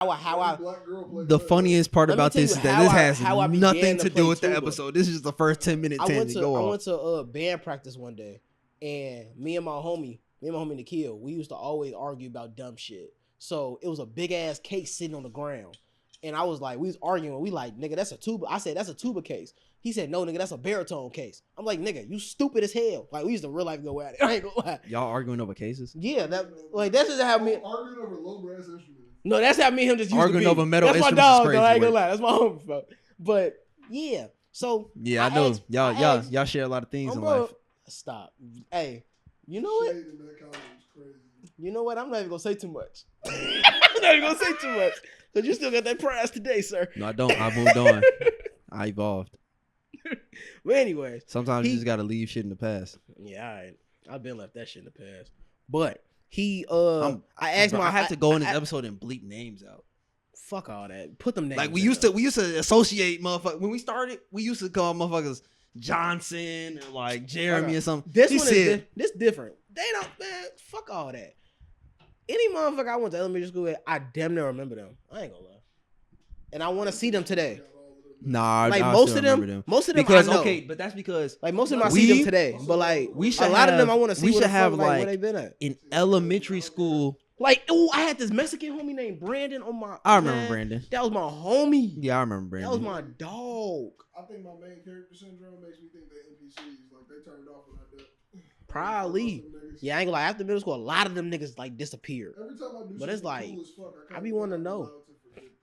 The funniest part Let me about tell this you is that how this I- has how I began nothing to to play do with the tuba. episode. This is just the first 10-minute I tangent. Go on. went to band practice one day, and me and my homie Nikhil, we used to always argue about dumb shit. So it was a big ass case sitting on the ground, and I was like, we was arguing. We like, nigga, that's a tuba. I said, that's a tuba case. He said, no, nigga, that's a baritone case. I'm like, nigga, you stupid as hell. Like, we used to real life go at it. I ain't gonna lie. Y'all arguing over cases? Yeah, that's just how me. Arguing over low brass instruments. No, that's how me and him just used Arguing to be. over metal that's my instruments is dog, crazy though. I ain't gonna work. lie. That's my homie, bro. But yeah, so Yeah, I know. asked- Y'all share a lot of things in bro, life. Stop. Hey, you know what? Shade in that college was crazy. You know what? I'm not even gonna say too much. I'm not even gonna say too much because you still got that prize today, sir. No, I don't. I moved on. I evolved. But anyways, Sometimes you just gotta leave shit in the past. yeah, all right. I've been left that shit in the past. But he, I asked Bro, my, I had to go in this episode and bleep names out. fuck all that. Put them names. Like we out. used to associate motherfuckers when we started. We used to call motherfuckers Johnson and like Jeremy or something. This He one is this different. They don't, man. Fuck all that. Any motherfucker I went to elementary school with, I damn near remember them. I ain't gonna lie. And I want to see them today. Nah, Like I most still of them, remember because I know. okay, but that's because Like most of them, I We- see them today. But like we should a lot of them, have- I want to see. we where should the have, fuck, like where like, they been at. in elementary school. Like, oh, I had this Mexican homie named Brandon on my. I remember man, Brandon. That was my homie. Yeah, I remember Brandon. That was my dog. I think my main character syndrome makes me think they NPCs. Like they turned off when I did. Probably. Yeah, I ain't gonna lie. After middle school, a lot of them niggas like disappeared. Every time I do But it's something like, cool as fuck, I I kinda be feel wanting to like I'm know. allowed to forget things.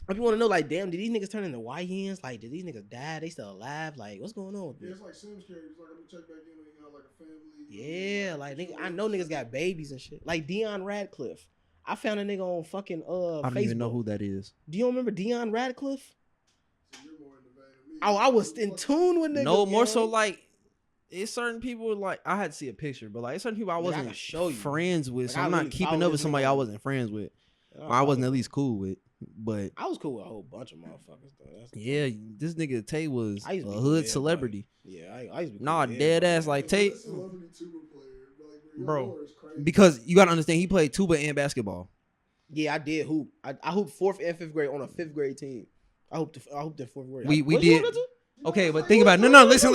I be want to know, like, damn, did these niggas turn into YNs? Like, did these niggas die? They still alive? Like, what's going on with Yeah, this? it's like Sims characters. Like I'm gonna check back in when you have like a family. Yeah, like nigga, I know niggas got babies and shit. Like Deion Radcliffe. I found a nigga on fucking I don't Facebook. even know who that is. Do you remember Deion Radcliffe? So you're more in the vein of me. Oh, I was in tune with niggas. No, more yo. so like it's certain people like I had to see a picture, but like it's certain people I Like, I wasn't can show you. friends with, Like, so I I'm not really keeping follow up with this somebody nigga I on- wasn't friends with. Oh, Or I wasn't at least cool with. But I was cool with a whole bunch of motherfuckers though. yeah, this nigga Tay was I a used to be cool with hood everybody. celebrity. Yeah, I used to be. Nah, cool with dead everybody. ass like Tay, Celebrity tuba player. Like, Bro, your lore is crazy. because you gotta understand he played tuba and basketball. Yeah, I did hoop. I hooped fourth and fifth grade on a fifth grade team. I hooped in fourth grade. We What you did. wanna do? Okay, but think about it. No, listen.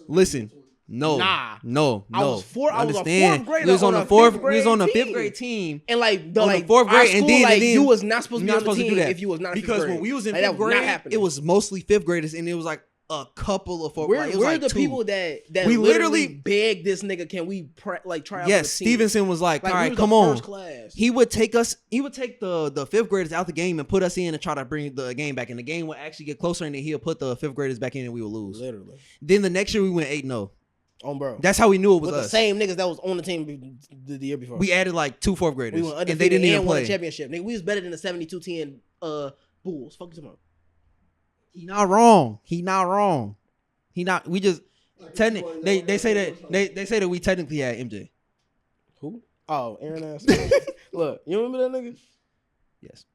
Listen. No, Nah. no. I was a fourth Understand? grader We was on on a the fourth. fifth We was on the grade fifth grade team. And like the On the like fourth our grade, and school, then- like and then- you was not supposed to be You're on not the supposed to team do that if you was not in because fifth grade. when we was in Like, that fifth was not grade, happening. it was mostly fifth graders, and it was like a couple of fourth. We're, like, it was we're like the two. people that We literally literally- begged this nigga, can we try out Yes, for the team? Stevenson was like, Like, all we right, was come the on. first class. He would take the fifth graders out the game and put us in and try to bring the game back. And the game would actually get closer, and then he'll put the fifth graders back in, and we would lose. Literally. Then the next year we went 8-0. On bro. That's how we knew it was With the us. same niggas that was on the team the year before. We added like 2 fourth We graders, went and undefeated they didn't even and won a play. championship. Nigga, we was better than the 72-10 Bulls. Fuck you tomorrow. He not wrong. He not wrong. He not. We just Like, technically they say that they say that we technically had MJ. Who? Oh, Aaron ass. Look, you remember that nigga? Yes.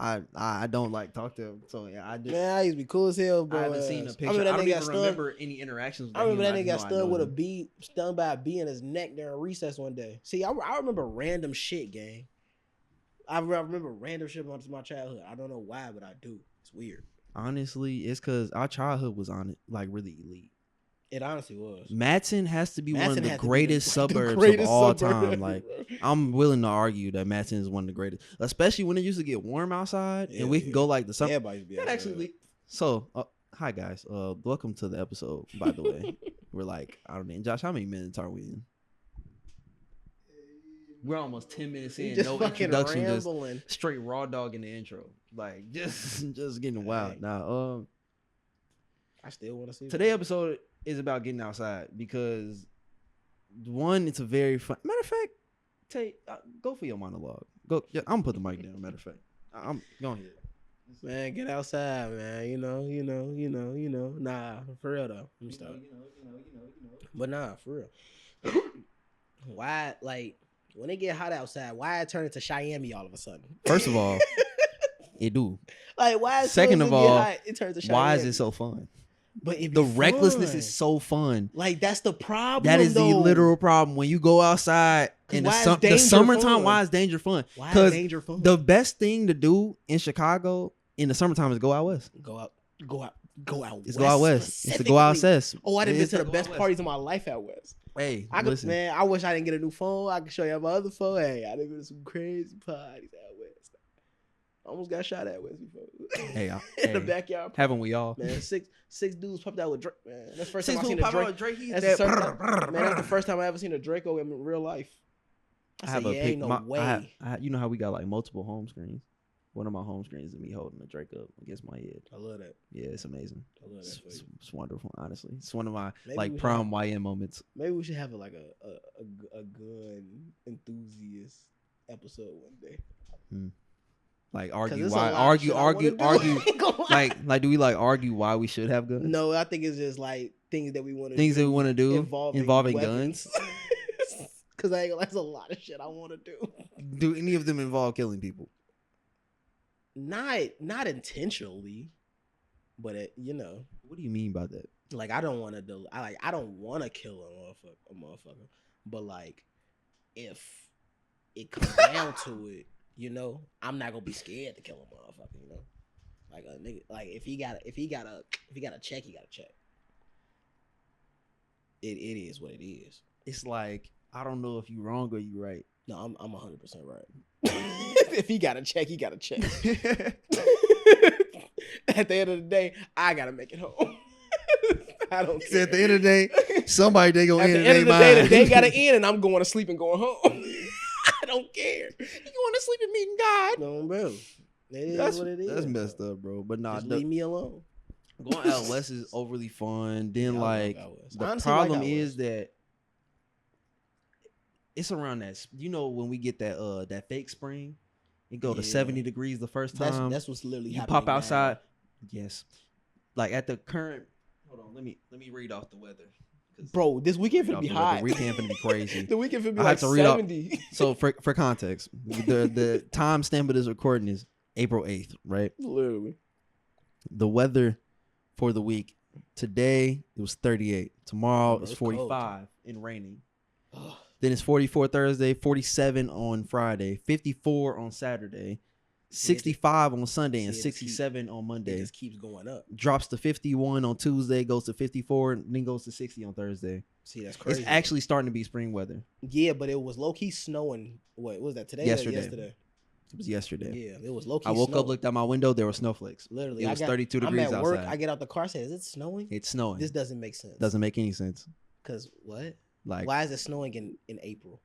I don't like talk to him, so yeah, I just Man, I used to be cool as hell, bro. I haven't seen a I picture. remember that I don't nigga got even stunned. remember any interactions. With I remember that him. nigga got just know I stunned know with a him. bee, stung by a bee in his neck during recess one day. See, I remember random shit, gang. I remember random shit from my childhood. I don't know why, but I do. It's weird. Honestly, it's because our childhood was on it like really elite. It honestly was. Matson has to be one Madison of the had to be greatest the suburbs greatest of all suburb time. ever, Like bro. I'm willing to argue that Matson is one of the greatest, especially when it used to get warm outside Yeah, and we can go like the summer. Everybody be That outside. actually. So, hi guys. Welcome to the episode. By the way, we're like I don't know, Josh. How many minutes are we in? We're almost 10 minutes He in. just No fucking introduction. Just rambling. straight raw dog in the intro. Like just getting wild. Dang. Now, I still want to see today episode is about getting outside because one, it's a very fun. Matter of fact, go for your monologue. Go. Yeah, I'm gonna put the mic down. Matter of fact, I'm going ahead. Man, get outside, man. You know. Nah, for real though. Let me stop. But nah, for real. Why, like, when it get hot outside, why it turn into Cheyenne all of a sudden? First of all, it do. Like, why? As Second soon as of it get all, hot, it turns to Cheyenne. Why is it so fun? But it be The recklessness fun. is so fun. Like that's the problem. That is though. the literal problem when you go outside 'Cause in why is the danger summertime. fun? Why is danger fun? Why is Because danger fun? the best thing to do in Chicago in the summertime is go out west. Go out. It's go out west. It's to go out west. Oh, I done been It's to the go best out west. parties of my life out west. Hey, I could, listen. man, I wish I didn't get a new phone. I could show you my other phone. Hey, I done been to some crazy parties out west. Almost got shot at west before. Hey, in the hey, backyard. haven't we all? Man, six dudes popped out with Drake. Man, that's the first Six time I seen people a pop out Drake. with Drake. He That's hit the that. first time, man, that's the first time I ever seen a Draco in real life. I have said, a yeah, pic. ain't no way. You know how we got like multiple home screens. One of my home screens is me holding a Drake up against my head. I love that. Yeah, it's amazing. I love that It's, for it's, you. it's wonderful. Honestly, it's one of my Maybe like we should prime YN moments. Maybe we should have like a gun enthusiast episode one day. Like 'Cause argue there's a why lot of shit I wanna do. argue Go on. like do we like argue why we should have guns? No, I think it's just like things that we want to Things that we want to do involving weapons. guns. Cause I ain't gonna, that's a lot of shit I want to do. Do any of them involve killing people? Not intentionally, but you know, What do you mean by that? like I don't want to do. I don't want to kill a motherfucker. But like, if it comes down to it, you know, I'm not gonna be scared to kill a motherfucker. You know, like a nigga, like if he got a check, he got a check. It is what it is. It's like I don't know if you wrong or you right. No, I'm 100% right. If he got a check, he got a check. At the end of the day, I gotta make it home. I don't care. At the end of the day, somebody they gonna At end the end of the day, the mine. day gotta end, and I'm going to sleep and going home. I don't care. You going to sleep and meeting God? No, bro. It is what it is. That's messed up, bro. But nah, Just leave me alone. going out west is overly fun. Then Yeah, I like love out west. the Honestly, I like problem out is west. that it's around that. You know when we get that fake spring, it go to Yeah. 70 degrees the first time. That's what's literally you happening. pop now. outside. Yes, like at the current. Hold on, let me read off the weather. 'Cause Bro, this weekend read finna off be the weather. hot. The weekend finna be crazy. The weekend finna be I like had to read off- 70. So for context, the time stamp of this recording is April 8th, right? Literally. The weather for the week today it was 38. Tomorrow Bro, is it's cold. 45 and raining. Ugh. Then it's 44 Thursday, 47 on Friday, 54 on Saturday, 65 on Sunday, and See, it 67 on It Monday. just keeps going up. Drops to 51 on Tuesday, goes to 54, and then goes to 60 on Thursday. See, that's crazy. It's actually starting to be spring weather. Yeah, but it was low key snowing. What was that today? Yesterday. Or yesterday. It was yesterday. Yeah, it was low key. I woke snowing. up, looked out my window, there were snowflakes. Literally, It was I got, 32 I'm degrees at work. outside. I get out the car. I say, "Is it snowing?" It's snowing. This doesn't make sense. Doesn't make any sense. Cause what? Like, Why is it snowing in April?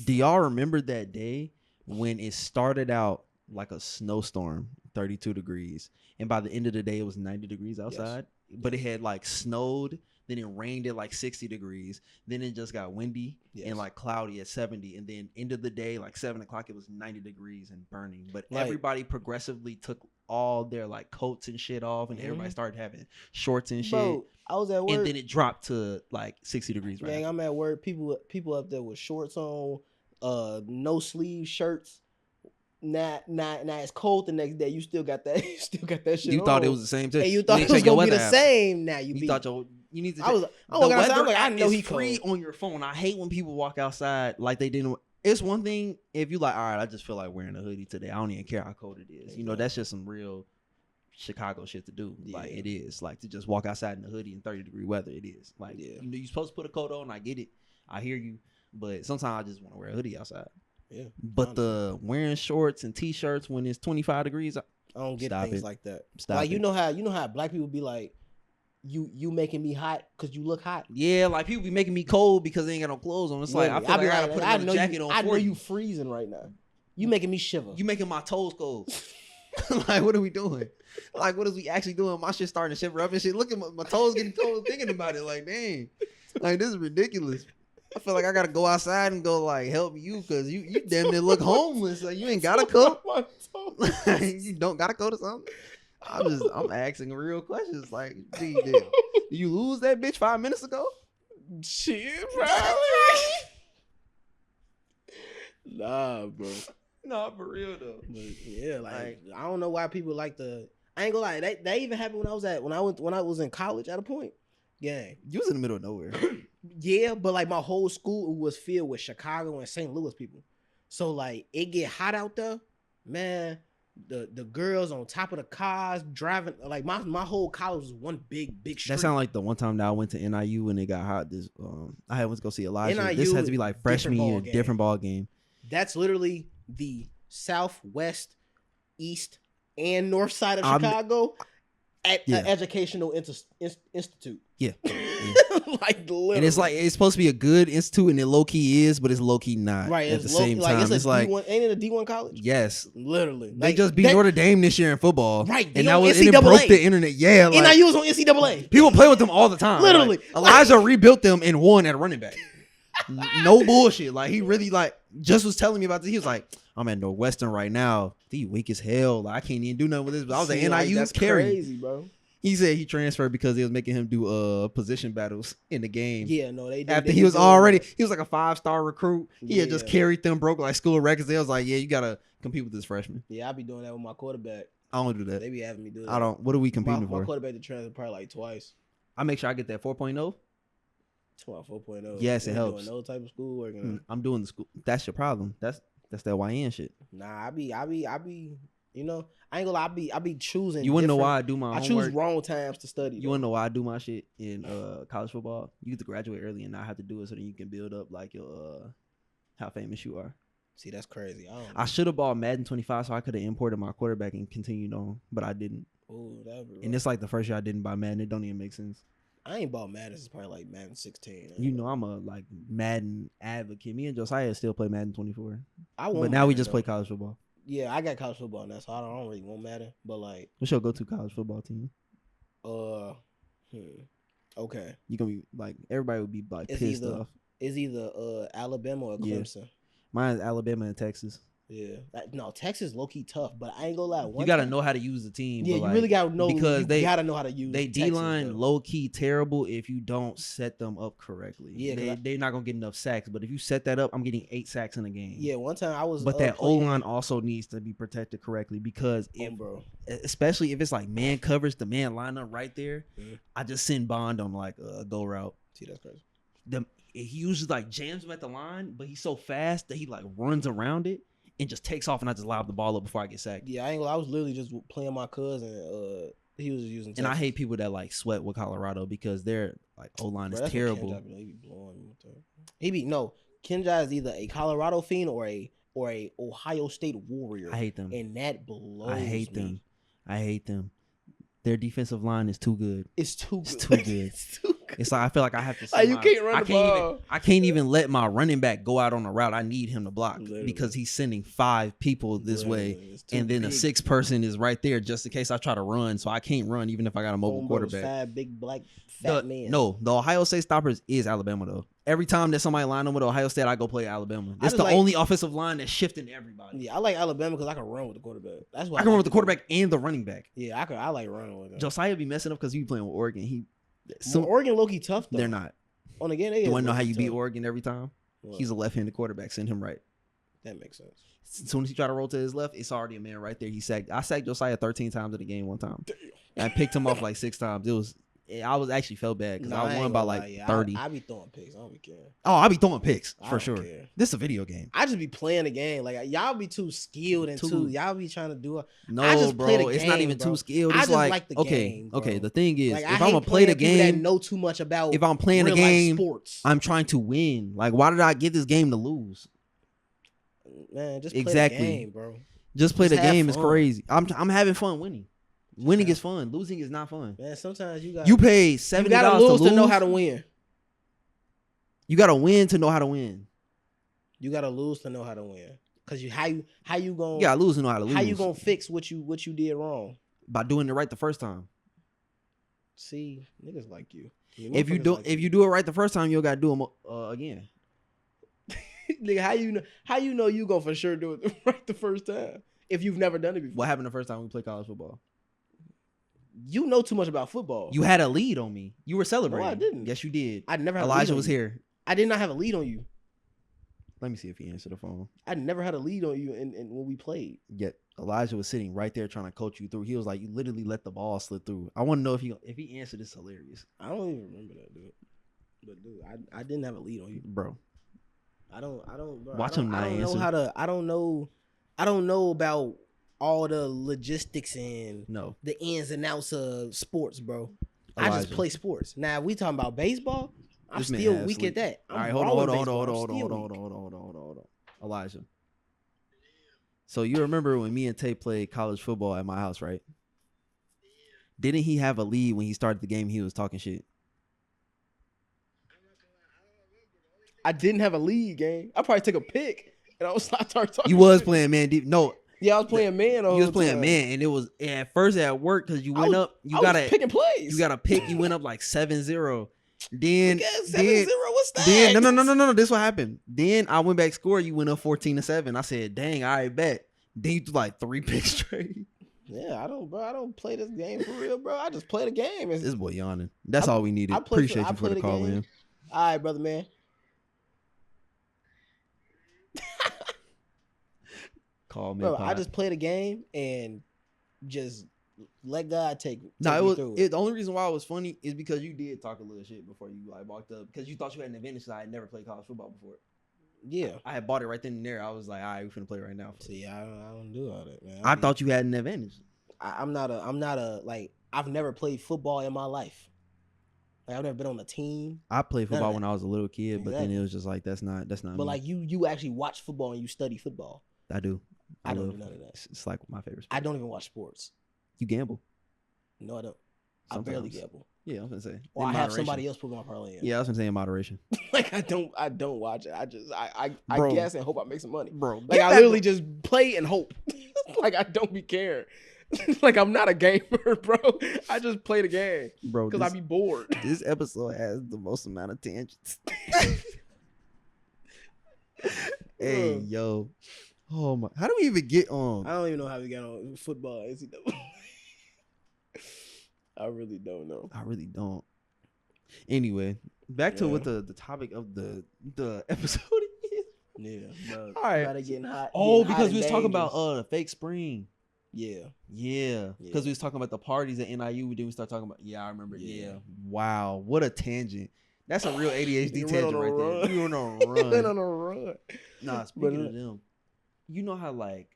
do y'all remember that day when it started out like a snowstorm, 32 degrees, and by the end of the day it was 90 degrees outside, but it had like snowed, then it rained at like 60 degrees, then it just got windy Yes. and like cloudy at 70, and then end of the day like 7 o'clock it was 90 degrees and burning. But Like- everybody progressively took all their like coats and shit off, and everybody Mhm. started having shorts and shit. Bro, I was at work. And then it dropped to like 60 degrees right Gang, after. I'm at work. People up there with shorts on, no sleeve shirts. Now it's cold the next day. You still got that. You still got that shit. You thought it on. was the same too. And you thought need it to was check your gonna be the weather app. same. Now You be. thought you need to. I was. check- I'm the walking outside. I'm weather like, I app know is he free cold. on your phone. I hate when people walk outside like they didn't. It's one thing if you like, all right, I just feel like wearing a hoodie today. I don't even care how cold it is. You know, that's just some real Chicago shit to do. Like Yeah. it is like to just walk outside in a hoodie in 30-degree weather. It is like Yeah. you know you're supposed to put a coat on. I get it. I hear you, but sometimes I just want to wear a hoodie outside. Yeah. But the wearing shorts and t-shirts when it's 25 degrees, I don't get Stop things it. like that. Stop like it. you know how black people be like, you making me hot because you look hot. yeah, like people be making me cold because they ain't got no clothes on. It's like I Literally. feel like be I gotta put I another know jacket you, on. I know for you freezing right now. You making me shiver. You making my toes cold. Like, what are we doing? Like, what is we actually doing? My shit starting to shiver up and shit. Look at my toes getting cold thinking about it. Like, dang. Like, this is ridiculous. I feel like I gotta go outside and go like help you because you damn near look homeless. Like, you ain't got a coat. My toes. You don't got a coat or something. I'm asking real questions. Like, gee, did you lose that bitch 5 minutes ago? Shit, probably. Nah, bro. No, for real though. But yeah, like Like- I don't know why people like to. I ain't gonna lie. That even happened when I was in college at a point. Yeah. You was in the middle of nowhere. Yeah, but like my whole school was filled with Chicago and St. Louis people. So like it get hot out there, man. The girls on top of the cars driving, like my whole college was one big street. That sound like the one time that I went to NIU when it got hot. This I had went to go see Elijah. NIU, this had to be like freshman year, game. different ball game. That's literally the southwest, east, and north side of Chicago at an educational institute. Yeah. Like literally. And it's like it's supposed to be a good institute, and it low key is, but it's low key not. Right. At the same time, it's like D1, ain't it a D1 college? yes, Literally. they just beat Notre Dame this year in football, Right, And they that on was and it NCAA. broke the internet. Yeah, like, NIU was on NCAA. people play with them all the time. Literally. Like, Elijah rebuilt them and won at running back. No bullshit. Like he really like just was telling me about this. He was like, I'm at Northwestern right now. They weak as hell. Like, I can't even do nothing with this. But I was at NIU that's carry. crazy, bro. He said he transferred because they was making him do position battles in the game. Yeah, no, they After they he was doing already, that. he was like a 5-star recruit. He had just Yeah. carried them, broke like school records. They was like, yeah, you gotta compete with this freshman. Yeah, I be doing that with my quarterback. I don't do They that. be having me do that. I don't. What are we competing My for? quarterback to transfer probably like twice. I make sure I get that 4.0. It's about 4.0. Yes, it You helps. Doing no type of school work. I'm doing the school. That's your problem. That's that YN shit. Nah, I be. You know, I ain't gonna lie. I be choosing. You wanna know different- why I do my I homework? choose wrong times to study. You wanna know why I do my shit in college football? You get to graduate early and not have to do it, so then you can build up like your how famous you are. See, that's crazy. I should have bought Madden 25 so I could have imported my quarterback and continued on, but I didn't. Ooh, that be And it's like the first year I didn't buy Madden. It don't even make sense. I ain't bought Madden since probably like Madden 16. You know I'm a like Madden advocate. Me and Josiah still play Madden 24, I want but now we Madden, just play though. college football. Yeah, I got college football now, so I don't really want Madden. But like, What's your go-to college football team? Okay, You gonna be like everybody would be like It's pissed either- off. it's either Alabama or Yeah. Clemson. Mine is Alabama and Texas. Yeah, no, Texas low key tough, but I ain't gonna lie. You gotta know how to use the team. Yeah, but, you like, really gotta know because you they gotta know how to use. They Texas, D-line though. low key terrible if you don't set them up correctly. Yeah, 'cause they're not gonna get enough sacks. But if you set that up, I'm getting 8 sacks in a game. Yeah, one time I was. But that O playing- line also needs to be protected correctly because if, bro. especially if it's like man coverage, the man lineup right there, Mhm. I just send Bond on like a go route. See, that's crazy. He usually like jams him at the line, but he's so fast that he like runs around it and just takes off, and I just lob the ball up before I get sacked. Yeah, I ain't gonna. I was literally just playing my cousin. He was using. And I Texas. hate people that like sweat with Colorado because their like O line Bro, is that's what terrible. Kenjai be, he be blowing me with that. He be no. Kenjai is either a Colorado fiend or a Ohio State Warrior. I hate them. and that blows. I hate me. them. I hate them. Their defensive line is too good. It's too good. It's too good. It's too good. It's like I feel like I have to. Like, you somehow- can't run I the can't ball. even. I can't even let my running back go out on a route. I need him to block Literally. because he's sending 5 people this way, Literally, it's too and then a big. 6th person is right there just in case I try to run. So I can't run even if I got a mobile Homeboy was quarterback. fat, big black fat man. No, the Ohio State stoppers is Alabama though. Every time that somebody line up with Ohio State, I go play Alabama. I That's just the like- only offensive line that's shifting everybody. Yeah, I like Alabama because I can run with the quarterback. That's why I can run with the quarterback and the running back. Yeah, I like running with them. Josiah be messing up because he be playing with Oregon. So Oregon low key tough though. They're not. On the game, they You is want to know how low-key you beat tough. Oregon every time? What? He's a left-handed quarterback. Send him right. That makes sense. As soon as he try to roll to his left, it's already a man right there. I sacked Josiah 13 times in the game one time. And I picked him off like 6 times. I was actually felt bad because I won by like 30. I be throwing picks. I don't be caring. Oh, I be throwing picks I for don't sure. care. This is a video game. I just be playing the game. Like y'all be too skilled and too. Y'all be trying to do it. No, I just bro, play the it's not game, even bro. too skilled. I It's just like the okay, game, bro. okay. The thing is, Like, if I I'm hate gonna play the playing people that game, know too much about. if I'm playing the real life game, sports. I'm trying to win. Like, why did I get this game to lose? Man, just play Exactly. the game, bro. Just play Just the have game is fun. crazy. I'm having fun winning. Winning have- is fun. Losing is not fun. Man, sometimes you got You pay you $70 gotta to lose lose to know how to win. You gotta win to know how to win. You gotta lose to know how to win. Cause how you gonna You gotta lose to know how to lose. how you gonna fix what you did wrong? by doing it right the first time. See, niggas like you. If you do it right the first time, you gotta do it again. nigga, how you know you gonna for sure do it right the first time if you've never done it before? What happened the first time we played college football? You know too much about football. You had a lead on me. You were celebrating. didn't. Yes, you did. I never had a lead Elijah on was you. here. I did not have a lead on you. Let me see if he answered the phone. I never had a lead on you in when we played. Yet Elijah was sitting right there trying to coach you through. He was like, you literally let the ball slip through. I want to know if he answered this hilarious. I don't even remember that, dude. But dude, I didn't have a lead on you, bro. I don't. Bro, Watch I don't, him not I don't know answer. how to. I don't know about all the logistics and No. the ins and outs of sports, bro. I just Elijah. play sports. Now if we talking about baseball, I'm This man still has weak sleep. at that. All I'm right, raw hold in on. baseball. Elijah. So you remember when me and Tate played college football at my house, right? Didn't he have a lead when he started the game? He was talking shit. I didn't have a lead game. I probably took a pick and I started talking. You was shit. playing man deep. No, Yeah, I was playing man. you was playing man, and it was at first at work because you went up. You I got was picking plays. You got a pick. You went up like 7-0. Then 7-0. What's that? Then no. This what happened. Then I went back score. You went up 14-7. I said, dang, I bet. Then you threw like 3 picks straight. Yeah, I don't play this game for real, bro. I just play the game. This boy yawning. That's all we needed. I play for- Appreciate I you for play the the call game. in. All right, brother, man. Call me. Bro, I just play the game and just let God take No, me it was through the only reason why it was funny is because you did talk a little shit before you like walked up because you thought you had an advantage. I had never played college football before. Yeah. I had bought it right then and there. I was like, all right, we're finna play right now. See, I don't do all that, man. I thought you had an advantage. I'm not a like I've never played football in my life. Like I've never been on a team. I played None of football that. when I was a little kid, but then Exactly. it was just like that's not But me. like you actually watch football and you study football. I do. I don't love- do none of that. It's like my favorite sport. I don't even watch sports. You gamble. No, I don't. I barely Sometimes. gamble. Yeah, I was gonna say. Or In I have moderation. somebody else put my parlay in. Yeah, I was gonna say in moderation. Like I don't watch it. I Bro. guess and hope I make some money. Bro, Like I literally just play and hope. Like I don't be caring. Like I'm not a gamer, bro. I just play the game bro, because I be bored. this episode has the most amount of tangents. Hey, yo. Oh my, how do we even get on? I don't even know how we got on football. NCAA. I really don't know. I really don't. Anyway, back to Yeah. what the topic of the episode is. Yeah, bro. All right. Gotta getting hot. Oh, getting hot because and we was talking about dangerous. the fake spring. Yeah. Yeah, because Yeah. we was talking about the parties at NIU. Then we start talking about. Yeah, I remember. Yeah. Yeah. Wow, what a tangent. That's a real ADHD You went tangent on a right there. run. You went on a He went run. on a run. Nah, speaking But, of them, you know how like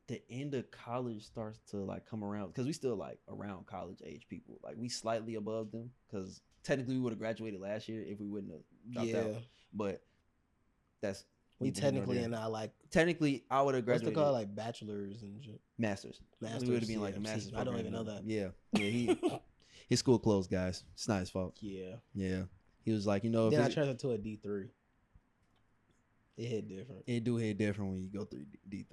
the end of college starts to like come around because we still like around college age people. Like we slightly above them because technically we would have graduated last year if we wouldn't have dropped Yeah. out. But that's We neither here nor technically there. in our like technically I would have what's it graduated called, like bachelors and shit. masters. Masters, We would have been like yeah, a see, master's. I don't program even know now. that. Yeah, yeah. His school closed, guys. It's not his fault. Yeah. Yeah, he was like, you know, if Then I it's- transferred to a D3. It hit different. it do hit different when you go through D3.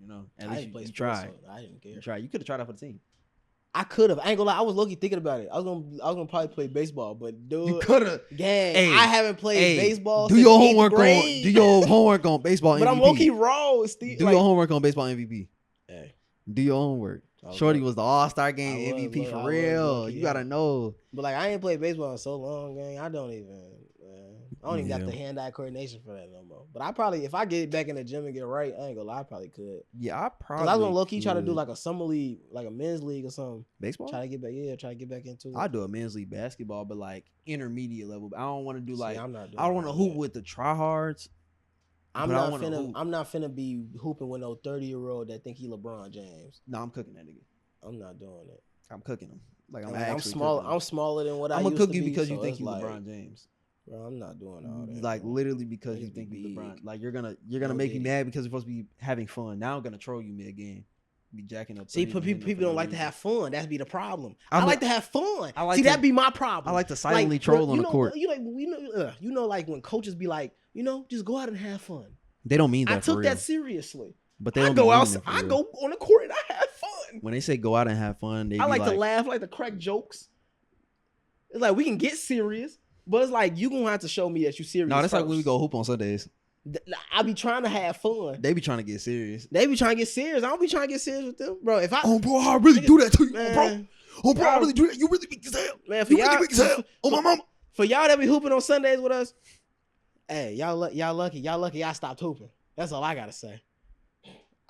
You know, at I least didn't play you sports, try. so I didn't care. You try. You could have tried out for the team. I could have. I ain't gonna lie. I was low-key thinking about it. I was gonna probably play baseball, but dude, You could have. gang, Hey, I haven't played baseball. Do since your 8th homework grade. on. Do your homework on baseball MVP. But I'm low-key raw, Steve. Do like, your homework on baseball MVP. Hey, Do your homework. I was Shorty low- was the All-Star game I was MVP low- for I was real. low-key, You gotta yeah. know. but like I ain't played baseball in so long, gang. I don't even got Yeah. the hand-eye coordination for that no more. But I probably, if I get back in the gym and get right, I ain't gonna lie, I probably could. Yeah, I probably. Cause I was gonna low-key try to do could. like a summer league, like a men's league or something. baseball. Try to get back, try to get back into it. I do a men's league basketball, but like intermediate level. I don't want to do See, like. I'm not doing I don't want to all hoop that. with the tryhards. I'm but I not wanna finna. hoop. I'm not finna be hooping with no 30-year-old that think he LeBron James. No, I'm cooking that nigga. I'm not doing it. I'm cooking him. Like I'm I'm actually small. cooking him. I'm smaller than what I I'm used gonna cook to you be, because so you think it's you like, LeBron James. Bro, I'm not doing all that. Like bro. literally because you Niggas think be you LeBron. big. Like you're gonna No make me big. mad because we're supposed to be having fun. Now I'm gonna troll you mid game. Be jacking up. See, threes and hitting them people for don't no like to reason. have fun. That's be the problem. I'm I a- like to have fun. I like See, to- that'd be my problem. I like to silently Like, troll bro, on you the know, court. You know, like when coaches be like, just go out and have fun. They don't mean that I for took real. that seriously. But they I don't go be meaning out. it for I real. go on the court and I have fun. When they say go out and have fun, they I be like to laugh, like to crack jokes. It's like we can get serious, but it's like you gonna have to show me that you serious. No, that's like when we first. go hoop on Sundays. I be trying to have fun. They be trying to get serious. They be trying to get serious. I don't be trying to get serious with them, bro. If I, Oh, bro, I really do that to you, man, bro. Oh, bro, I y'all- really do that. You really big as hell. man, for You really y'all, big as hell. Oh, my mama. for y'all that be hooping on Sundays with us, Hey, y'all lucky. Y'all lucky I stopped hooping. That's all I gotta say.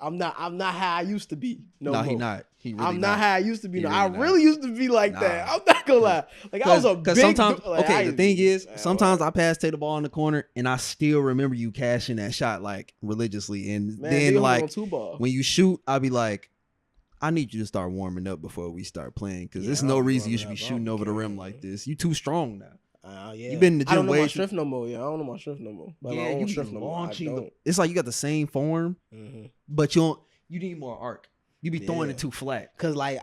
I'm not how I used to be. No, No, more. he not. He really I'm not how I used to be. He No, really I not. really used to be like that. Nah. I'm not gonna lie. Like I was a big. Because sometimes, like, okay, I the used thing to- is, man, sometimes what? I pass Tay the ball in the corner, and I still remember you cashing that shot like religiously, and Man, then they like on two ball. when you shoot, I'll be like, I need you to start warming up before we start playing, because Yeah, there's I no don't be reason you warming should be up. I shooting don't over the care, rim man. like this. You too strong now. Yeah. You been in the I don't gym know way my too. strength no more. Yeah, I don't know my strength no more. Like, my own you be strength no more. I launching. don't. It's like you got the same form, but you need more arc. You be throwing Yeah. it too flat. Cause like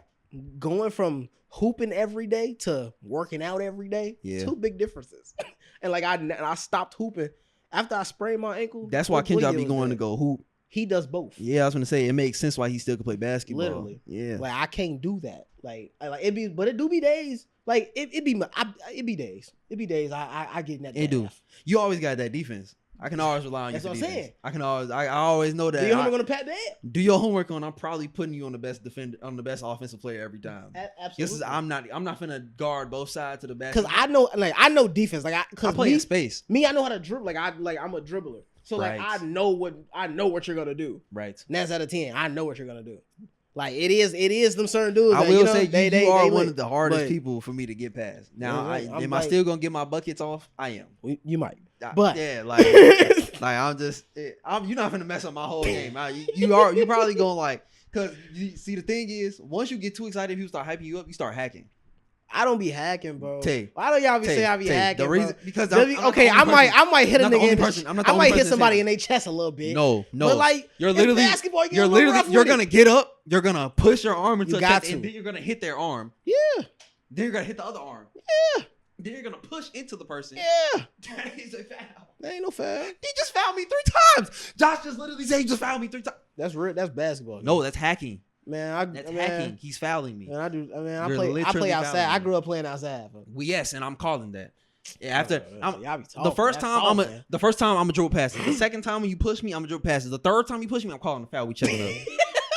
going from hooping every day to working out every day, Yeah. two big differences. And like I stopped hooping after I sprained my ankle. That's why What Kenja year be was going that? to go hoop. He does both. Yeah, I was gonna say it makes sense why he still could play basketball. Literally. Yeah. Like I can't do that. Like it be, but it do be days. Like it be days. It be days. I get in that. It do. bath. You always got that defense. I can always rely on you. That's for what I'm defense. saying. I can always. I always know that. Do your homework on the pat bad? Do your homework on. I'm probably putting you on the best defender, on the best offensive player every time. Absolutely. This is. I'm not finna guard both sides of the Because basket. I know defense. Like I cause play in me, space. I know how to dribble. I'm a dribbler. So like Right. I know what you're gonna do. Right. 9 out of 10, I know what you're gonna do. Like it is them certain dudes. I that, will you know, say they you are lit. one of the hardest But people for me to get past. Now, Yeah, I'm am I like- still gonna get my buckets off? I am. You might, but Yeah, like I'm just. You're not gonna mess up my whole game. You probably gonna like. Cause you see the thing is, once you get too excited, people start hyping you up. You start hacking. I don't be hacking, bro. Tay, Why don't y'all be saying I be Tay, hacking? the reason bro? because There be- I'm not okay, the only person- I might hit a I'm not the nigga only in person- I'm not the I only might person hit that somebody says in their chest a little bit. No. But like You're it's literally basketball. You you're get a little literally rough you're with gonna it. get up. You're gonna push your arm into You a got chest, and to. then you're gonna hit their arm. Yeah, Then you're gonna hit the other arm. yeah, Then you're gonna push into the person. yeah. That is a foul. That ain't no foul. He just fouled me 3 times. Josh just literally said he just fouled me 3 times. That's real. That's basketball. No, that's hacking. man. That's man, hacking. He's fouling me. Man, I do. I mean, I You're play literally outside. fouling I me. grew up playing outside. Bro. Yes, and I'm calling that. Yeah, after Y'all be talking. the first That's time soft, I'm man. the first time I'm a dribble passes. The second time when you push me, I'm a dribble passes. The third time you push me, I'm calling the foul. We checking up,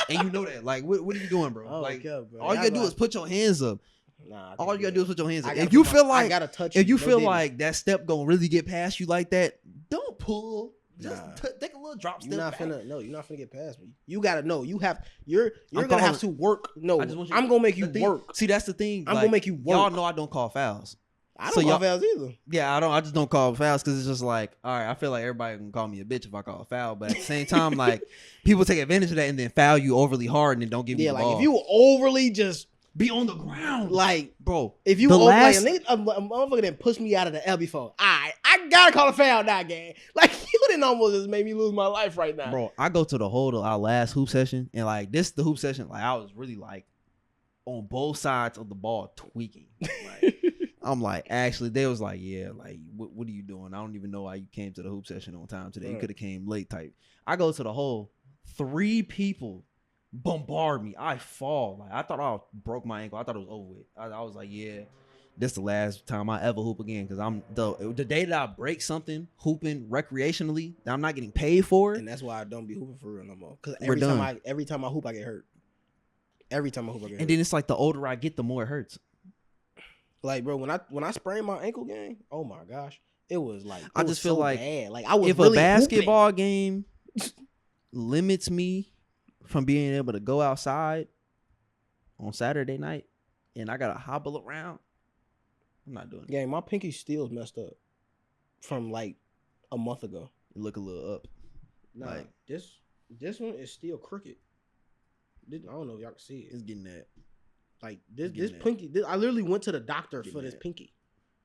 and you know that. Like, what are you doing, bro? Oh, like, okay, bro. all you gotta do is put your hands up. Nah, All you gotta do is put your hands I up. gotta If you put feel my- I like gotta touch if you no feel diddy. like that step gonna really get past you like that, don't pull. Just Nah. take a little drop step. You're not back. finna. No, you're not finna get past me. You gotta know. You have. You're I'm gonna have to calling- work. No, I just want you- I'm gonna make The you thing- work. See, that's the thing. I'm like, gonna make you Y'all work. know I don't call fouls. I don't so call y'all- fouls either. Yeah, I just don't call fouls because it's just like, all right, I feel like everybody can call me a bitch if I call a foul, but at the same time, like people take advantage of that and then foul you overly hard and then don't give you Yeah, the like ball. if you overly just be on the ground, like bro. if you The over, last- like, a motherfucker that pushed me out of the L before, I gotta call a foul now, gang. Like you didn't almost just make me lose my life right now, Bro, I go to the whole of our last hoop session and like this the hoop session, like I was really like on both sides of the ball tweaking. Like, I'm like, actually, they was like, yeah, like, what are you doing? I don't even know why you came to the hoop session on time today. You Right. could have came late type. I go to the hole, 3 people bombard me. I fall. Like, I thought I broke my ankle. I thought it was over with. I was like, yeah, this the last time I ever hoop again because I'm the day that I break something hooping recreationally that I'm not getting paid for. and that's why I don't be hooping for real no more. Because We're done. every time I hoop, I get hurt. Every time I hoop, I get hurt. And then it's like the older I get, the more it hurts. Like, bro, when I sprained my ankle, gang, oh my gosh, it was like I just feel like bad. Like I was If really a basketball game limits me from being able to go outside on Saturday night and I gotta hobble around, I'm not doing it. gang, my pinky still's messed up from like a month ago. You look a little up. Nah, Like- this one is still crooked. I don't know if y'all can see it. It's getting that. Like this getting that. pinky. I literally went to the doctor Getting for this that. pinky,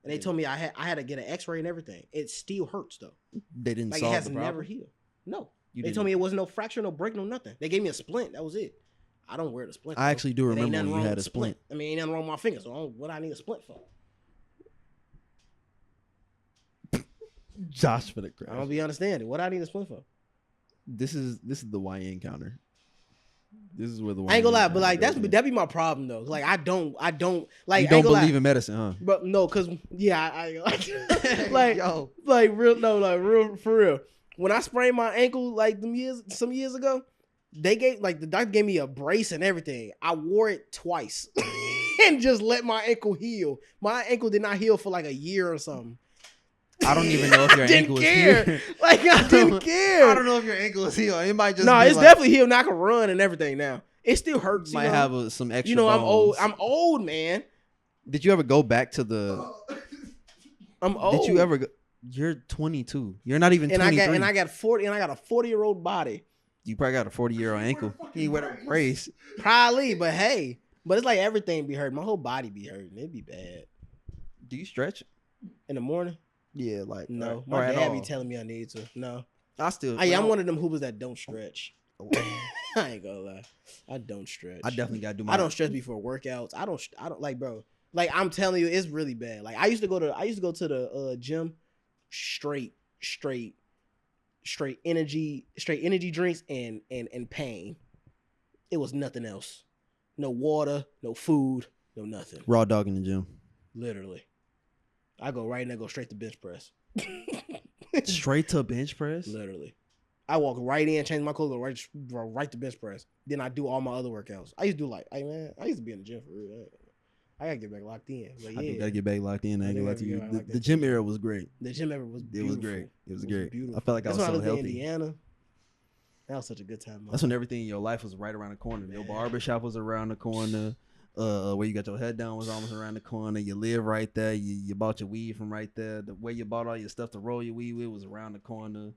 and they Getting told me I had to get an X-ray and everything. It still hurts though. They didn't Like it solve has the never problem. healed. No, You they didn't- told me it wasn't no fracture, no break, no nothing. They gave me a splint. That was it. I don't wear the splint. I though. actually do It ain't remember nothing when you wrong had with a the splint. I mean, ain't nothing wrong with my finger. So what I need a splint for? Josh for the I don't be understanding. What I need a splint for? This is the YN counter. This is where the I ain't gonna lie, YN but like counter goes in. that be my problem though. Like I don't like. you I don't ain't gonna believe lie. in medicine, huh? But no, cause yeah, I like Yo. like real for real. When I sprained my ankle like some years ago, they gave like the doctor gave me a brace and everything. I wore it twice and just let my ankle heal. My ankle did not heal for like a year or something. I don't even know if your Didn't ankle is care. here. Like I didn't care. I don't know if your ankle is healed. It might just No, be it's like, definitely healed. And I can run and everything now. It still hurts. might you know? have some extra. You know, I'm old. bones. I'm old, man. Did you ever go back to the? I'm old. Did you ever? You're 22. You're not even And 23. I got 40, and I got a 40-year-old body. You probably got a 40-year-old ankle. He wear a brace. Probably, but hey, but it's like everything be hurt. My whole body be hurting. It be bad Do you stretch? in the morning. Yeah, like No, or my at dad all. be telling me I need to. No, I still. I'm one of them hoopers that don't stretch. I ain't gonna lie, I don't stretch. I definitely gotta do my. I don't stretch before workouts. I don't like, bro. Like I'm telling you, it's really bad. Like I used to go to the gym, straight energy drinks and pain. It was nothing else. No water, no food, no nothing. raw dog in the gym. Literally, I go right in there, go straight to bench press. Straight to bench press. Literally, I walk right in, change my clothes, go right to bench press. Then I do all my other workouts. I used to do I used to be in the gym for real. I gotta get back locked in. But yeah, I do gotta get back locked in. I ain't gonna lie to you. gotta get back The locked gym era was great. the gym ever was It beautiful. was great. It was It was great. beautiful. I felt like That's I was when so lived in healthy. Indiana. That was such a good time. That's when everything in your life was right around the corner. Your barber shop was around the corner. Where you got your head down was almost around the corner. You live right there. You bought your weed from right there. The way you bought all your stuff to roll your weed with was around the corner.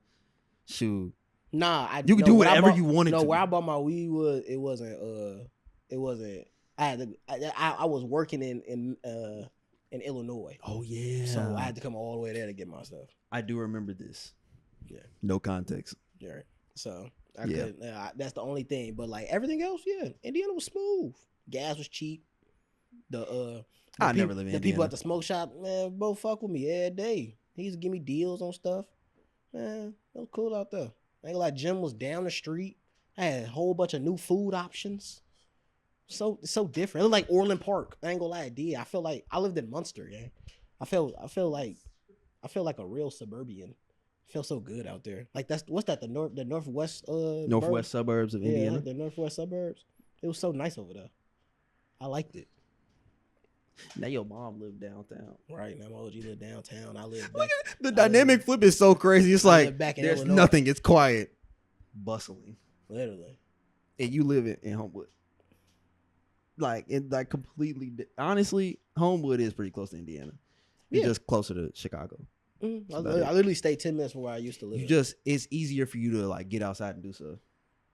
Shoot, Nah, you could do whatever you wanted No, to. where I bought my weed was it wasn't. I had to, I was working in Illinois, Oh yeah. so I had to come all the way there to get my stuff. I do remember this. Yeah. No context. Yeah, so I Yeah. couldn't. That's the only thing. But like everything else, yeah, Indiana was smooth. Gas was cheap. I never live in the people Indiana. at the smoke shop, man, both fuck with me every day. He used to give me deals on stuff. Man, it was cool out there. I ain't gonna lie, gym was down the street. I had a whole bunch of new food options. So different. It looked like Orland Park. I ain't gonna lie, it did. I feel like I lived in Munster, yeah. I feel like a real suburban. I feel so good out there. Like what's that? The northwest Northwest suburbs of yeah, Indiana. like the northwest suburbs. It was so nice over there. I liked it. Now your mom lived downtown. Right now, my OG live downtown. I live Look back. at the dynamic flip is so crazy. It's I like live back in there's Illinois. nothing. It's quiet, bustling, Literally. and you live in Homewood. Completely. Honestly, Homewood is pretty close to Indiana. It's Yeah. just closer to Chicago. I about it. literally stayed 10 minutes from where I used to live. It's easier for you to like get outside and do stuff.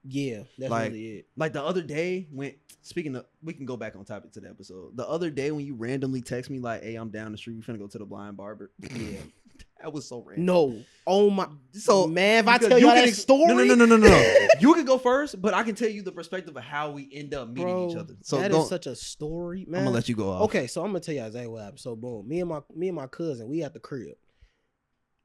Yeah, that's like- really it. Like the other day speaking of, we can go back on topic to the episode. The other day when you randomly text me like, "Hey, I'm down the street. We finna go to the blind barber." Yeah. That was so random. No. Oh my. So man, if I because tell you you can that story, No. You can go first, but I can tell you the perspective of how we end up meeting bro, each other. So that don't, is such a story, man. I'm gonna let you go off. Okay, so I'm gonna tell you exactly what happened. So boom, me and my cousin, we at the crib.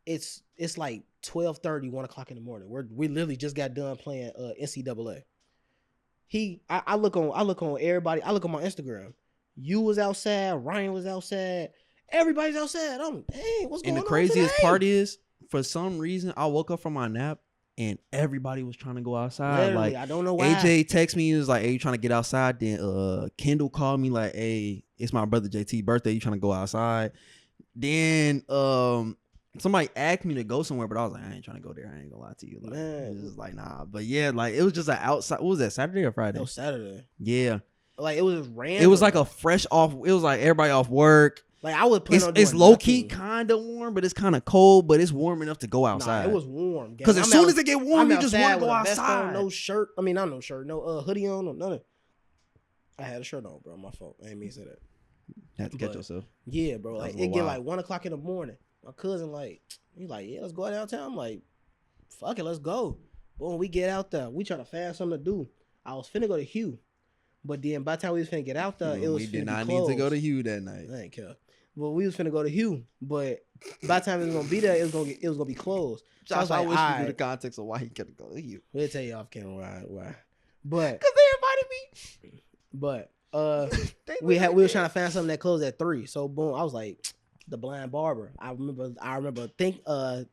It's like 12:30, 1 o'clock in the morning. We literally just got done playing NCAA. I look on everybody. I look on my Instagram. You was outside. Ryan was outside. Everybody's outside. I'm dang. What's going And on? the craziest today? part is, for some reason, I woke up from my nap and everybody was trying to go outside. Literally, Like I don't know why. AJ texted me, he was like, "Hey, you trying to get outside?" Then Kendall called me like, "Hey, it's my brother JT birthday. You trying to go outside?" Then somebody asked me to go somewhere, but I was like, "I ain't trying to go there. I ain't gonna lie to you." Like, Man. it was just like, nah. But yeah, like it was just an outside. What was that? Saturday or Friday? No, Saturday. Yeah, Like it was just random. it was like a fresh off. It was like everybody off work. like I was planning on It's doing low key nothing. kind of warm, but it's kind of cold. But it's warm enough to go Nah, outside. it was warm. Because as soon as it get warm, I'm you just want outside to go with a vest outside. on, no shirt. I mean, not no shirt, no hoodie on, no nothing. I had a shirt on, bro. My fault. I ain't mean to say that. Had to catch But- yourself. Yeah, bro. That Like was a it get while. like 1 o'clock in the morning. My cousin he's like, yeah, let's go downtown. I'm like, fuck it, let's go. Boom, we get out there. We try to find something to do. I was finna go to Hugh, but then by the time we was finna get out there, it was we did finna not be need to go closed. to Hugh that night. I ain't care. Well, we was finna go to Hugh, but by the time it was gonna be there, it was gonna be closed. So I was Josh, I like, wish you knew alright. the context of why he couldn't go to Hugh. We'll tell you off camera why. But Because they invited me. but They we literally were did. trying to find something that closed at 3. So boom, I was like, the blind barber. I remember